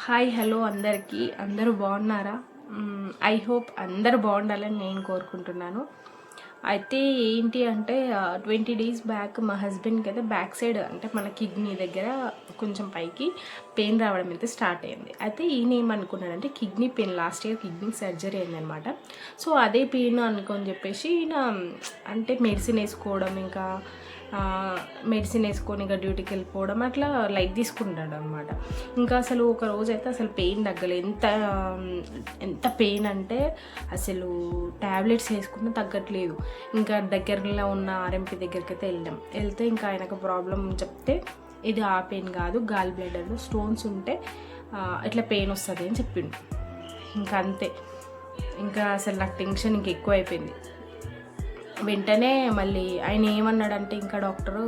Hi hello అందరికీ అందరూ బాగున్నారా? ఐ హోప్ అందరూ బాగుండాలని నేను కోరుకుంటున్నాను. అయితే ఏంటి అంటే 20 డేస్ బ్యాక్ మా హస్బెండ్కి అయితే బ్యాక్ సైడ్ అంటే మన కిడ్నీ దగ్గర కొంచెం పైకి పెయిన్ రావడం అయితే స్టార్ట్ అయింది. అయితే ఈయన ఏమనుకున్నాడంటే kidney pain, last year kidney surgery అయిందనమాట. సో అదే పెయిన్ అనుకొని చెప్పేసి ఈయన అంటే మెడిసిన్ వేసుకోవడం, ఇంకా మెడిసిన్ వేసుకొని ఇంకా డ్యూటీకి వెళ్ళిపోవడం అట్లా లైట్ తీసుకుంటాడు అనమాట. ఇంకా అసలు ఒక రోజు అయితే అసలు పెయిన్ తగ్గలేదు. ఎంత పెయిన్ అంటే అసలు ట్యాబ్లెట్స్ వేసుకున్నా తగ్గట్లేదు. ఇంకా దగ్గరలో ఉన్న ఆర్ఎంపీ దగ్గరికి అయితే వెళ్తే ఇంకా ఆయనకు ప్రాబ్లం చెప్తే ఇది ఆ పెయిన్ కాదు, గాల్ బ్లాడర్లో స్టోన్స్ ఉంటే ఇట్లా పెయిన్ వస్తుంది అని చెప్పిండు. ఇంకా అంతే, ఇంకా అసలు నాకు టెన్షన్ ఇంక ఎక్కువ అయిపోయింది. వెంటనే మళ్ళీ ఆయన ఏమన్నాడంటే ఇంకా డాక్టరు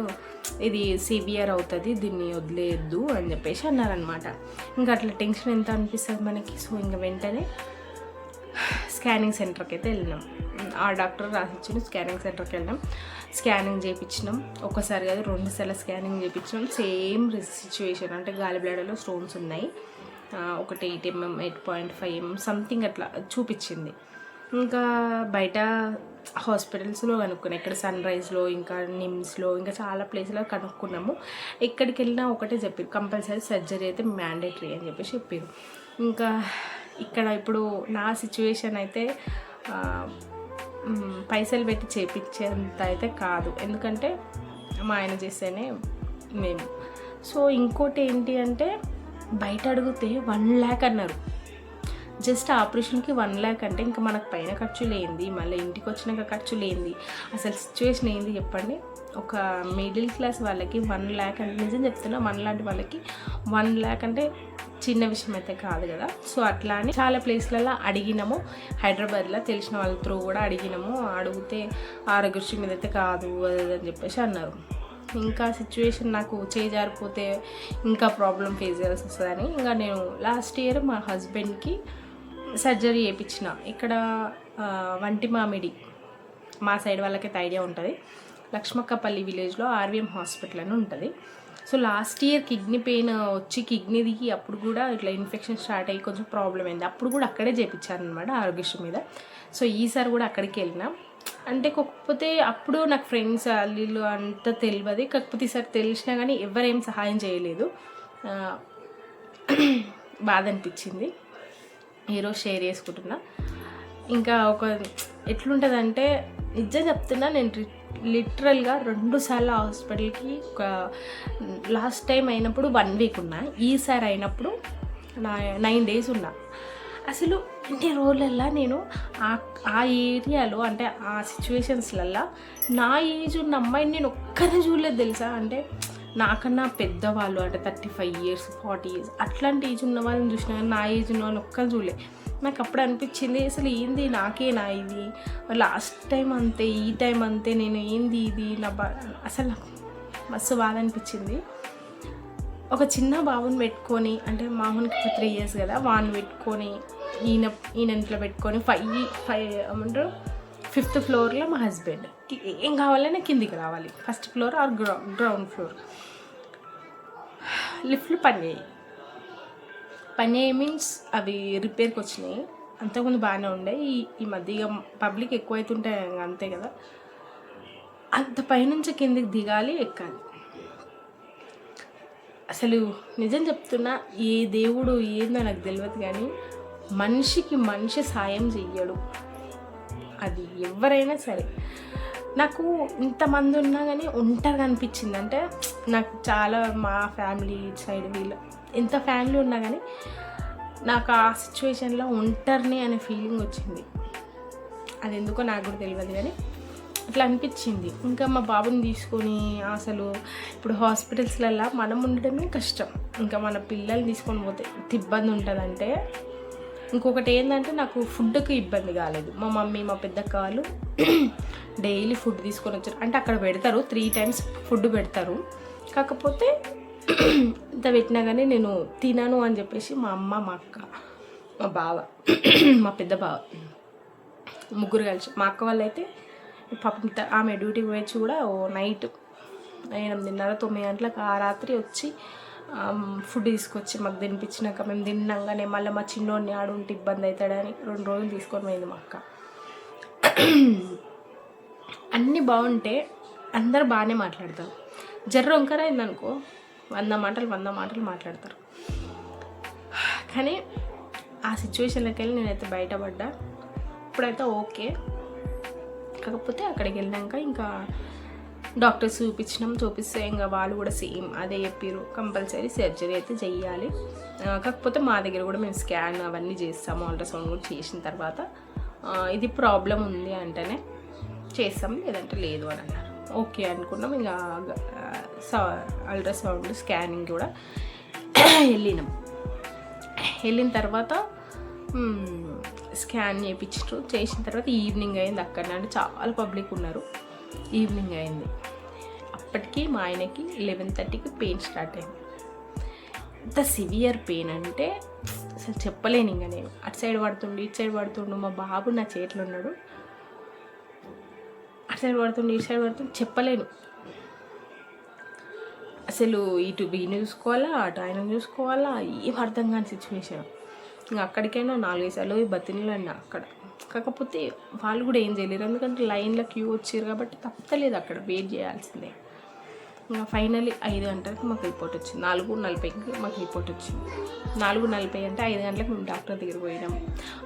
ఇది సివియర్ అవుతుంది, దీన్ని వదిలేయద్దు అని చెప్పేసి అన్నారనమాట. ఇంకా అట్లా టెన్షన్ ఎంత అనిపిస్తుంది మనకి. సో ఇంకా వెంటనే స్కానింగ్ సెంటర్కి అయితే వెళ్ళినాం. ఆ డాక్టర్ రాసిచ్చిన స్కానింగ్ సెంటర్కి వెళ్ళినాం. స్కానింగ్ చేయించినాం. ఒకసారి కాదు 2 సార్లు స్కానింగ్ చేయించినాం. సేమ్ సిచ్యువేషన్, అంటే గాలి బ్లాడర్లో స్టోన్స్ ఉన్నాయి. ఒకటి 8 mm 8.5 mm సంథింగ్ అట్లా చూపించింది. ఇంకా బయట హాస్పిటల్స్లో కనుక్కున్నాం, ఇక్కడ సన్ రైజ్లో, ఇంకా నిమ్స్లో, ఇంకా చాలా ప్లేస్లో కనుక్కున్నాము. ఎక్కడికి వెళ్ళినా ఒకటే చెప్పారు, కంపల్సరీ సర్జరీ అయితే మ్యాండేటరీ అని చెప్పేసి చెప్పారు. ఇంకా ఇక్కడ ఇప్పుడు నా సిచ్యువేషన్ అయితే పైసలు పెట్టి చేయించేంత అయితే కాదు, ఎందుకంటే మా ఆయన చేస్తేనే మేము. సో ఇంకోటి ఏంటి అంటే బయట అడిగితే 1 lakh అన్నారు. జస్ట్ ఆపరేషన్కి 1 lakh అంటే ఇంకా మనకు పైన ఖర్చు లేనిది, మళ్ళీ ఇంటికి వచ్చినాక ఖర్చు లేనిది, అసలు సిచ్యువేషన్ ఏంది చెప్పండి. ఒక మిడిల్ క్లాస్ వాళ్ళకి 1 lakh అంటే, నిజం చెప్తున్నా, మనలాంటి వాళ్ళకి 1 lakh అంటే చిన్న విషయం అయితే కాదు కదా. సో అట్లా అని చాలా ప్లేస్లలో అడిగినాము. హైదరాబాద్లో తెలిసిన వాళ్ళ త్రూ కూడా అడిగినాము. అడిగితే ఆరోగ్యశ్రీ మీద అయితే కాదు అది అని చెప్పేసి అన్నారు. ఇంకా సిచ్యువేషన్ నాకు చేజారిపోతే ఇంకా ప్రాబ్లం ఫేస్ చేయాల్సి వస్తుందని ఇంకా నేను లాస్ట్ ఇయర్ మా హస్బెండ్కి సర్జరీ చేయించిన. ఇక్కడ వంటి మామిడి, మా సైడ్ వాళ్ళకైతే ఐడియా ఉంటుంది, లక్ష్మక్కపల్లి విలేజ్లో ఆర్వీఎం హాస్పిటల్ అని ఉంటుంది. So last year kidney pain వచ్చి కిడ్నీకి అప్పుడు కూడా ఇట్లా ఇన్ఫెక్షన్ స్టార్ట్ అయ్యి కొంచెం ప్రాబ్లం అయింది. అప్పుడు కూడా అక్కడే చేయించాను అనమాట ఆరోగ్యశ్రీ మీద. సో ఈసారి కూడా అక్కడికి వెళ్ళినా. అంటే కాకపోతే అప్పుడు నాకు ఫ్రెండ్స్ వీళ్ళు అంతా తెలియదు, కాకపోతే ఈసారి తెలిసినా కానీ ఎవరేం సహాయం చేయలేదు. బాధ అనిపించింది, ఈరోజు షేర్ చేసుకుంటున్నా. ఇంకా ఒక ఎట్లుంటుందంటే నిజం చెప్తున్నా, నేను లిటరల్గా 2 సార్లు హాస్పిటల్కి ఒక లాస్ట్ టైం అయినప్పుడు 1 week ఉన్నా, ఈసారి అయినప్పుడు 9 days ఉన్నా. అసలు ఇన్ని రోజులల్లో నేను ఆ ఏరియాలో అంటే ఆ సిచ్యువేషన్స్లల్లో నా ఏజ్ ఉన్న అమ్మాయిని నేను ఒక్కరే చూడలేదు తెలుసా. అంటే నాకన్నా పెద్దవాళ్ళు, అంటే 35 years 40 years అట్లాంటి ఏజ్ ఉన్న వాళ్ళని చూసినా కానీ నా ఏజ్ ఉన్న వాళ్ళు ఒక్కరు చూడలే. నాకు అప్పుడు అనిపించింది, అసలు ఏంది నాకేనా ఇది, లాస్ట్ టైం అంతే ఈ టైం అంతే, నేను ఏంది ఇది నా అసలు మస్తు బాధ అనిపించింది. ఒక చిన్న బాబుని పెట్టుకొని, అంటే మామూలుకి 3 years కదా, వాడిని పెట్టుకొని ఈయన ఇంట్లో పెట్టుకొని 5th floorలో మా హస్బెండ్, ఏం కావాలన్నా కిందికి రావాలి, 1st floor are ground floor. లిఫ్ట్లు పని మీన్స్ అవి రిపేర్కి వచ్చినాయి. అంతకుముందు బాగానే ఉండే, ఈ మధ్య ఇక పబ్లిక్ ఎక్కువైతుంటాయి అంతే కదా. అంత పైనుంచి కిందికి దిగాలి, ఎక్కాలి. అసలు నిజం చెప్తున్నా, ఏ దేవుడు ఏందో నాకు తెలియదు కానీ మనిషికి మనిషి సాయం చెయ్యడు, అది ఎవరైనా సరే. నాకు ఇంతమంది ఉన్నా కానీ ఒంటరిగా అనిపించింది. అంటే నాకు చాలా మా ఫ్యామిలీ సైడ్ వీళ్ళు ఎంత ఫ్యామిలీ ఉన్నా కానీ నాకు ఆ సిచ్యువేషన్లో ఒంటరిని అనే ఫీలింగ్ వచ్చింది. అది ఎందుకో నాకు కూడా తెలియదు కానీ అట్లా అనిపించింది. ఇంకా మా బాబుని తీసుకొని అసలు ఇప్పుడు హాస్పిటల్స్లలో మనం ఉండడమే కష్టం, ఇంకా మన పిల్లల్ని తీసుకొని పోతే ఎంత ఇబ్బంది ఉంటుందంటే. ఇంకొకటి ఏంటంటే నాకు ఫుడ్కి ఇబ్బంది కాలేదు. మా మమ్మీ మా పెద్దక్క వాళ్ళు డైలీ ఫుడ్ తీసుకొని వచ్చారు. అంటే అక్కడ పెడతారు, 3 times ఫుడ్ పెడతారు, కాకపోతే ఇంత పెట్టినా కానీ నేను తినను అని చెప్పేసి మా అమ్మ, మా అక్క, మా బావ, మా పెద్ద బావ ముగ్గురు కలిసి, మా అక్క వాళ్ళు అయితే పాపం ఆమె డ్యూటీకి పోయొచ్చు కూడా నైట్ 8:30 9 గంటలకు ఆ రాత్రి వచ్చి ఫుడ్ తీసుకొచ్చి మాకు తినిపించినాక మేము తిన్నాగానే మళ్ళీ మా చిన్నోడిని ఆడుంటే ఇబ్బంది అవుతాడని 2 రోజులు తీసుకొని పోయింది మా అక్క. అన్నీ బాగుంటే అందరు బాగానే మాట్లాడతారు. జర్ర వంకర అయిందనుకో 100 మాటలు మాట్లాడతారు. కానీ ఆ సిచ్యువేషన్లోకి వెళ్ళి నేనైతే బయటపడ్డా. ఇప్పుడైతే ఓకే. కాకపోతే అక్కడికి వెళ్ళాక ఇంకా డాక్టర్స్ చూపిస్తే ఇంకా వాళ్ళు కూడా సేమ్ అదే చెప్పారు, కంపల్సరీ సర్జరీ అయితే చెయ్యాలి. కాకపోతే మా దగ్గర కూడా మేము స్కాన్ అవన్నీ చేస్తాము, అల్ట్రాసౌండ్ కూడా చేసిన తర్వాత ఇది ప్రాబ్లం ఉంది అంటేనే చేస్తాం, లేదంటే లేదు అని అన్నారు. ఓకే అనుకున్నాం. ఇంకా అల్ట్రాసౌండ్ స్కానింగ్ కూడా వెళ్ళిన తర్వాత స్కాన్ చేసిన తర్వాత ఈవినింగ్ అయింది. అక్కడ అంటే చాలా పబ్లిక్ ఉన్నారు. ఈవినింగ్ అయింది. అప్పటికి మా ఆయనకి 11:30కి పెయిన్ స్టార్ట్ అయింది. ఎంత సివియర్ పెయిన్ అంటే అసలు చెప్పలేను. ఇంకా నేను అటు సైడ్ పడుతుండు, మా బాబు నా చేతిలో ఉన్నాడు. అటు సైడ్ పడుతుండు, ఇటు సైడ్ పడుతుండు, చెప్పలేను అసలు. ఇటు వీడిని చూసుకోవాలా, అటు ఆయన చూసుకోవాలా, ఏం అర్థం కాని సిచ్యువేషన్. ఇంకా అక్కడికైనా 4-5 సార్లు బతినిలన్నా అక్కడ. కాకపోతే వాళ్ళు కూడా ఏం చేయలేరు, ఎందుకంటే లైన్లో క్యూ వచ్చారు కాబట్టి తప్పలేదు, అక్కడ వెయిట్ చేయాల్సిందే. ఇంకా ఫైనల్లీ 5 గంటలకు మాకు రిపోర్ట్ వచ్చింది. 4:40కి మాకు రిపోర్ట్ వచ్చింది. 4:40 అంటే 5 గంటలకు మేము డాక్టర్ దగ్గర పోయినాం.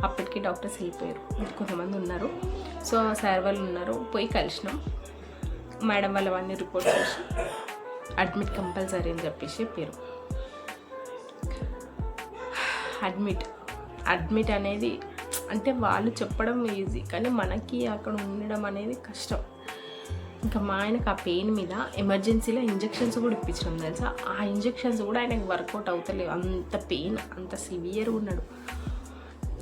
అప్పటికి డాక్టర్స్ వెళ్ళిపోయారు, కొంతమంది ఉన్నారు. సో సార్ వాళ్ళు ఉన్నారు, పోయి కలిసినాం. మేడం వాళ్ళు అవన్నీ రిపోర్ట్స్ చేసి అడ్మిట్ కంపల్సరీ అని చెప్పేసి చెప్పారు. అడ్మిట్ అనేది అంటే వాళ్ళు చెప్పడం ఈజీ, కానీ మనకి అక్కడ ఉండడం అనేది కష్టం. ఇంకా మా ఆయనకు ఆ పెయిన్ మీద ఎమర్జెన్సీలో ఇంజెక్షన్స్ కూడా ఇప్పించడం తెలుసా. ఆ ఇంజెక్షన్స్ కూడా ఆయనకు వర్కౌట్ అవుతలేవు, అంత పెయిన్, అంత సివియర్గా ఉన్నాడు.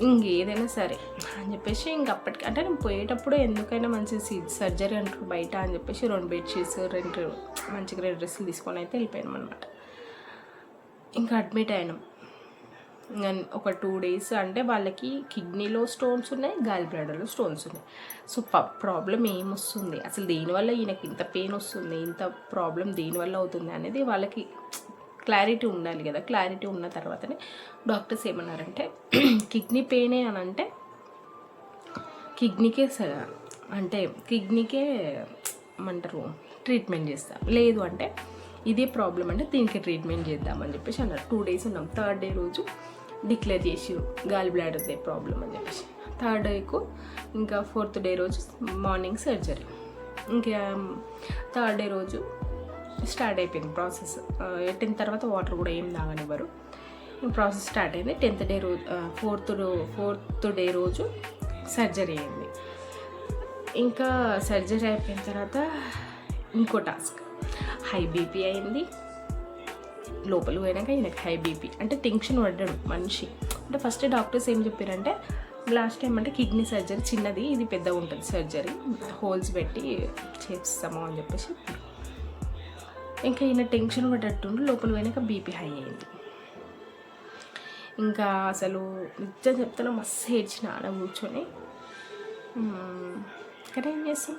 ఇంకేదైనా సరే అని చెప్పేసి ఇంక అప్పటికి అంటే నేను పోయేటప్పుడు ఎందుకైనా మంచి సర్జరీ అంటారు బయట అని చెప్పేసి 2 బెడ్షీట్స్, 2 మంచిగా 2 డ్రెస్సులు తీసుకొని అయితే వెళ్ళిపోయాం అనమాట. ఇంకా అడ్మిట్ అయినాం. ఇంకా ఒక 2 days అంటే వాళ్ళకి కిడ్నీలో స్టోన్స్ ఉన్నాయి, గాల్ బ్లాడర్లో స్టోన్స్ ఉన్నాయి. సో ప్రాబ్లం ఏమొస్తుంది అసలు, దేనివల్ల ఈయనకి ఇంత పెయిన్ వస్తుంది, ఇంత ప్రాబ్లం దేనివల్ల అవుతుంది అనేది వాళ్ళకి క్లారిటీ ఉండాలి కదా. క్లారిటీ ఉన్న తర్వాతనే డాక్టర్స్ ఏమన్నారంటే కిడ్నీ పెయినే అని అంటే కిడ్నీకే ఏమంటారు ట్రీట్మెంట్ చేస్తాం, లేదు అంటే ఇదే ప్రాబ్లం అంటే దీనికి ట్రీట్మెంట్ చేద్దామని చెప్పేసి అన్నారు. 2 days ఉన్నాం. 3rd day రోజు డిక్లేర్ చేసి గాల్ బ్లాడర్దే ప్రాబ్లం అని చెప్పేసి. 3rd డేకు ఇంకా 4th day రోజు మార్నింగ్ సర్జరీ. ఇంకా 3rd day రోజు స్టార్ట్ అయిపోయింది ప్రాసెస్. 10th తర్వాత వాటర్ కూడా ఏం తాగనివ్వరు. ప్రాసెస్ స్టార్ట్ అయింది. 10th day రోజు 4th day రోజు సర్జరీ అయింది. ఇంకా సర్జరీ అయిపోయిన తర్వాత ఇంకో టాస్క్, హై బీపీ అయింది. లోపలికి పోయినాక ఈయనకి హై బీపీ అంటే టెన్షన్ పడ్డాడు మనిషి. అంటే ఫస్ట్ డాక్టర్స్ ఏం చెప్పారంటే లాస్ట్ టైం అంటే కిడ్నీ సర్జరీ చిన్నది, ఇది పెద్దగా ఉంటుంది సర్జరీ, హోల్స్ పెట్టి చేస్తాము అని చెప్పేసి. ఇంకా ఈయన టెన్షన్ పడ్డట్టుండి లోపల పోయినాక బీపీ హై అయింది. ఇంకా అసలు నిజం చెప్తాను మస్తు ఏడ్చిన ఆడ కూర్చొని. కానీ ఏం చేస్తాం,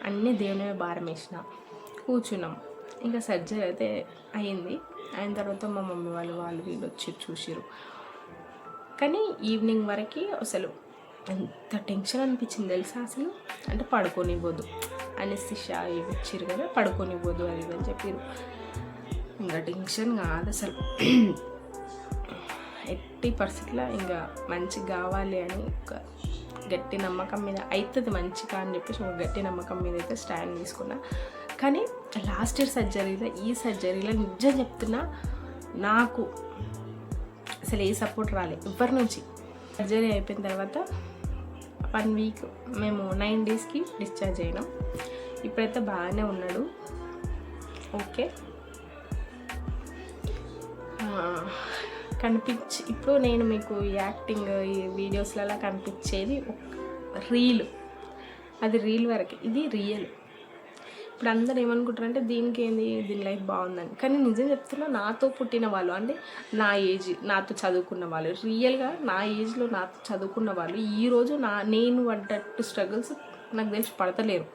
అన్నీ దేవుని భారం వేసిన కూర్చున్నాం. ఇంకా సర్జరీ అయితే అయింది. అయిన తర్వాత మా మమ్మీ వాళ్ళు వీళ్ళు వచ్చి చూసిరు. కానీ ఈవినింగ్ వరకు అసలు ఎంత టెన్షన్ అనిపించింది తెలుసా అసలు. అంటే పడుకోనివ్వద్దు, అనెస్థిషియా ఇచ్చారు కదా, పడుకోనివ్వద్దు అది అని చెప్పారు. ఇంకా టెన్షన్ కాదు అసలు. ఎట్టి పరిస్థితిలో ఇంకా మంచిగా కావాలి అని ఒక గట్టి నమ్మకం మీద అవుతుంది మంచిగా అని చెప్పేసి ఒక గట్టి నమ్మకం మీద అయితే స్టాండ్ తీసుకున్నా. కానీ లాస్ట్ ఇయర్ సర్జరీలో ఈ సర్జరీలో నిజం చెప్తున్నా నాకు అసలు ఏ సపోర్ట్ రాలేదు ఎవరి నుంచి. సర్జరీ అయిపోయిన తర్వాత 1 week మేము 9 daysకి డిశ్చార్జ్ అయినాం. ఇప్పుడైతే బాగానే ఉన్నాడు, ఓకే. ఇప్పుడు నేను మీకు యాక్టింగ్ ఈ వీడియోస్లలో కనిపించేది రీల్, అది రీల్ వరకు, ఇది రియల్. ఇప్పుడు అందరు ఏమనుకుంటారంటే దీనికి ఏంది, దీని లైఫ్ బాగుందని. కానీ నిజం చెప్తున్నా, నాతో పుట్టిన వాళ్ళు అంటే నా ఏజ్, నాతో చదువుకున్న వాళ్ళు, రియల్గా నా ఏజ్లో నాతో చదువుకున్న వాళ్ళు ఈరోజు నేను పడ్డట్టు స్ట్రగుల్స్ నాకు తెలిసి పడతలేరు.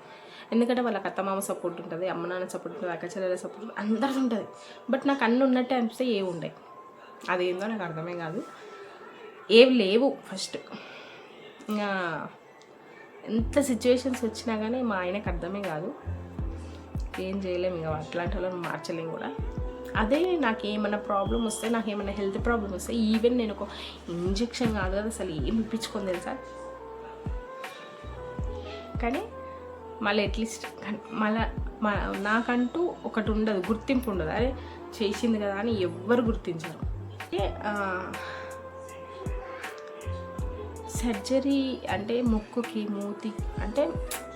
ఎందుకంటే వాళ్ళకి అత్తమామ సపోర్ట్ ఉంటుంది, అమ్మ నాన్న సపోర్ట్ ఉంటుంది, అక్క చెల్లెల సపోర్ట్ అందరిది ఉంటుంది. బట్ నాకు అన్నీ ఉన్నట్టే అనిపిస్తే ఏవి ఉండవు. అదేందో నాకు అర్థమే కాదు, ఏవి లేవు ఫస్ట్. ఇంకా ఎంత సిచ్యువేషన్స్ వచ్చినా కానీ మా ఆయనకు అర్థమే కాదు, ఏం చేయలేము. ఇంకా అట్లాంటి వాళ్ళని మార్చలేము కూడా. అదే నాకు ఏమైనా ప్రాబ్లం వస్తే, నాకు ఏమైనా హెల్త్ ప్రాబ్లం వస్తే, ఈవెన్ నేను ఒక ఇంజెక్షన్ కాదు కదా అసలు ఏం ఇప్పించుకొని తెలుసా. కానీ మళ్ళీ అట్లీస్ట్ మళ్ళీ నాకంటూ ఒకటి ఉండదు, గుర్తింపు ఉండదు. అరే చేసింది కదా అని ఎవ్వరు గుర్తించరు. సర్జరీ అంటే ముక్కుకి, అంటే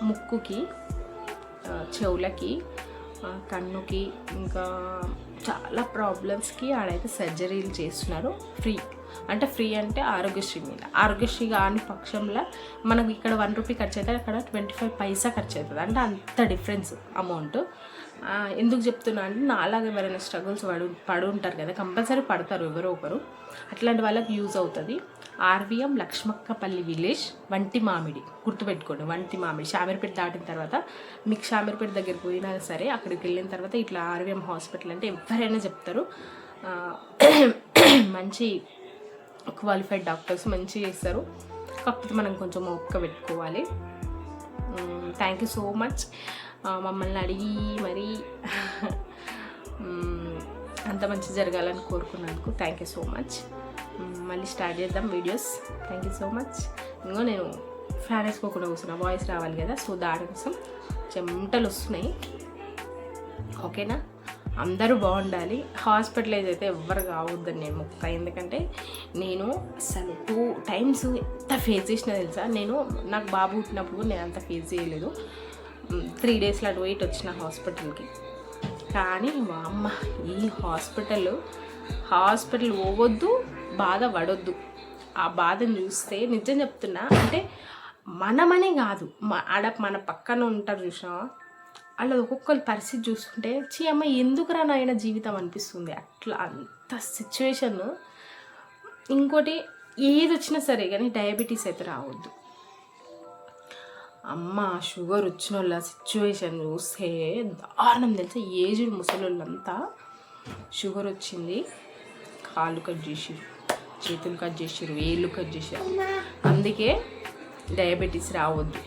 ముక్కుకి, చెవులకి, కన్నుకి, ఇంకా చాలా ప్రాబ్లమ్స్కి ఆడైతే సర్జరీలు చేస్తున్నారు ఫ్రీ. అంటే ఫ్రీ అంటే ఆరోగ్యశ్రీ మీద. ఆరోగ్యశ్రీ కాని పక్షంలో మనకు ఇక్కడ 1 రూపీ ఖర్చు అవుతుంది, అక్కడ 25 పైసా ఖర్చు అవుతుంది. అంటే అంత డిఫరెన్స్ అమౌంట్. ఎందుకు చెప్తున్నా అంటే నాలాగా ఎవరైనా స్ట్రగుల్స్ పడి ఉంటారు కదా, కంపల్సరీ పడతారు ఎవరో ఒకరు, అట్లాంటి వాళ్ళకి యూజ్ అవుతుంది. ఆర్వీఎం లక్ష్మక్కపల్లి విలేజ్, వంటి మామిడి, గుర్తుపెట్టుకోండి. వంటి మామిడి షామీర్పేట దాటిన తర్వాత మీకు షామీర్పేట దగ్గర పోయినా సరే అక్కడికి వెళ్ళిన తర్వాత ఇట్లా ఆర్వీఎం హాస్పిటల్ అంటే ఎవరైనా చెప్తారు. మంచి క్వాలిఫైడ్ డాక్టర్స్ మంచిగా చేస్తారు. కాకపోతే మనం కొంచెం ఓపిక పెట్టుకోవాలి. థ్యాంక్ యూ సో మచ్ మమ్మల్ని అడిగి మరి అంత మంచి జరగాలని కోరుకున్నందుకు థ్యాంక్ యూ సో మచ్. మళ్ళీ స్టార్ట్ చేద్దాం videos. Thank you so much. ఇంకో నేను ఫ్యాన్ వేసుకోకుండా కూర్చున్నా, వాయిస్ రావాలి కదా, సో దానికోసం చెమటలు వస్తున్నాయి. ఓకేనా, అందరూ బాగుండాలి. హాస్పిటలైజ్ అయితే ఎవ్వరు కావద్దని నేను మొక్క. ఎందుకంటే నేను అసలు 2 times ఎంత ఫేస్ చేసినా తెలుసా. నాకు బాబు పుట్టినప్పుడు నేను అంత ఫేస్ చేయలేదు. 3 days అటు వెయిట్ వచ్చిన హాస్పిటల్కి. కానీ మా అమ్మ ఈ హాస్పిటల్ పోవద్దు, బాధ పడొద్దు. ఆ బాధను చూస్తే నిజం చెప్తున్నా, అంటే మనమనే కాదు, మన పక్కన ఉంటారు చూసినావా, అలా ఒక్కొక్కరి పరిస్థితి చూస్తుంటే చీ అమ్మ ఎందుకురా నాయన జీవితం అనిపిస్తుంది. అట్లా అంత సిచ్యువేషన్. ఇంకోటి ఏది వచ్చినా సరే కానీ డయాబెటీస్ అయితే రావద్దు. అమ్మ షుగర్ వచ్చిన వాళ్ళ సిచ్యువేషన్ చూస్తే దారుణం తెలుసా. ఏజ్డ్ ముసలోళ్ళంతా షుగర్ వచ్చింది, కాళ్ళు కట్ చేసిరు, చేతులు కట్ చేసిరు, వేళ్ళు కట్ చేసిరు. అందుకే డయాబెటీస్ రావద్దు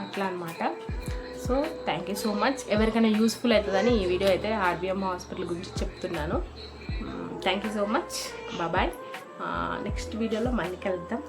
అట్లా అనమాట. So thank you so much. ఎవరికైనా యూస్ఫుల్ అవుతుందని ఈ వీడియో అయితే ఆర్వీఎం హాస్పిటల్ గురించి చెప్తున్నాను. Thank you so much. Bye. Next వీడియోలో మళ్ళీ కలుద్దాం.